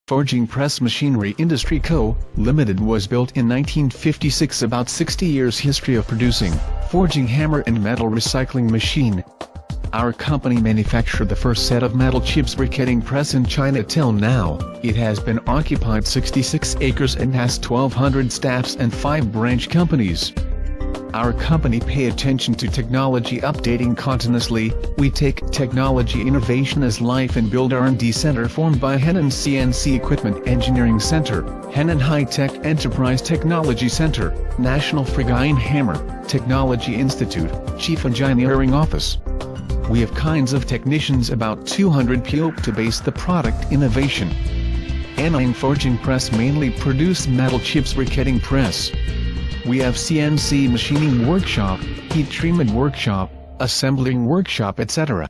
Forging Press Machinery Industry Co., Limited was built in 1956. About 60 years history of producing, forging hammer and metal recycling machine. Our company manufactured the first set of metal chips briquetting press in China. Till now, it has been occupied 66 acres and has 1,200 staffs and 5 branch companies. Our company pay attention to technology updating continuously. We take technology innovation as life and build R&D center formed by Henan CNC Equipment Engineering Center, Henan High-Tech Enterprise Technology Center, National Frigging Hammer Technology Institute, Chief Engineering Office. We have kinds of technicians, about 200 people to base the product innovation. Anyang Forging Press mainly produce metal chips briquetting press. We have CNC machining workshop, heat treatment workshop, assembling workshop, etc.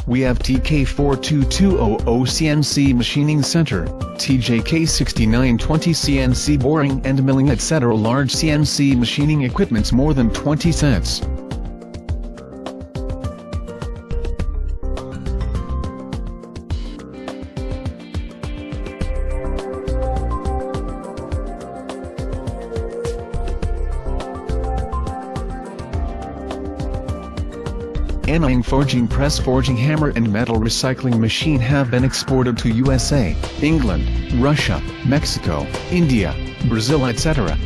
We have TK42200 CNC Machining Center, TJK6920 CNC Boring and Milling, etc. Large CNC machining equipments, more than 20 sets. Anyang Forging Press forging hammer and metal recycling machine have been exported to USA, England, Russia, Mexico, India, Brazil, etc.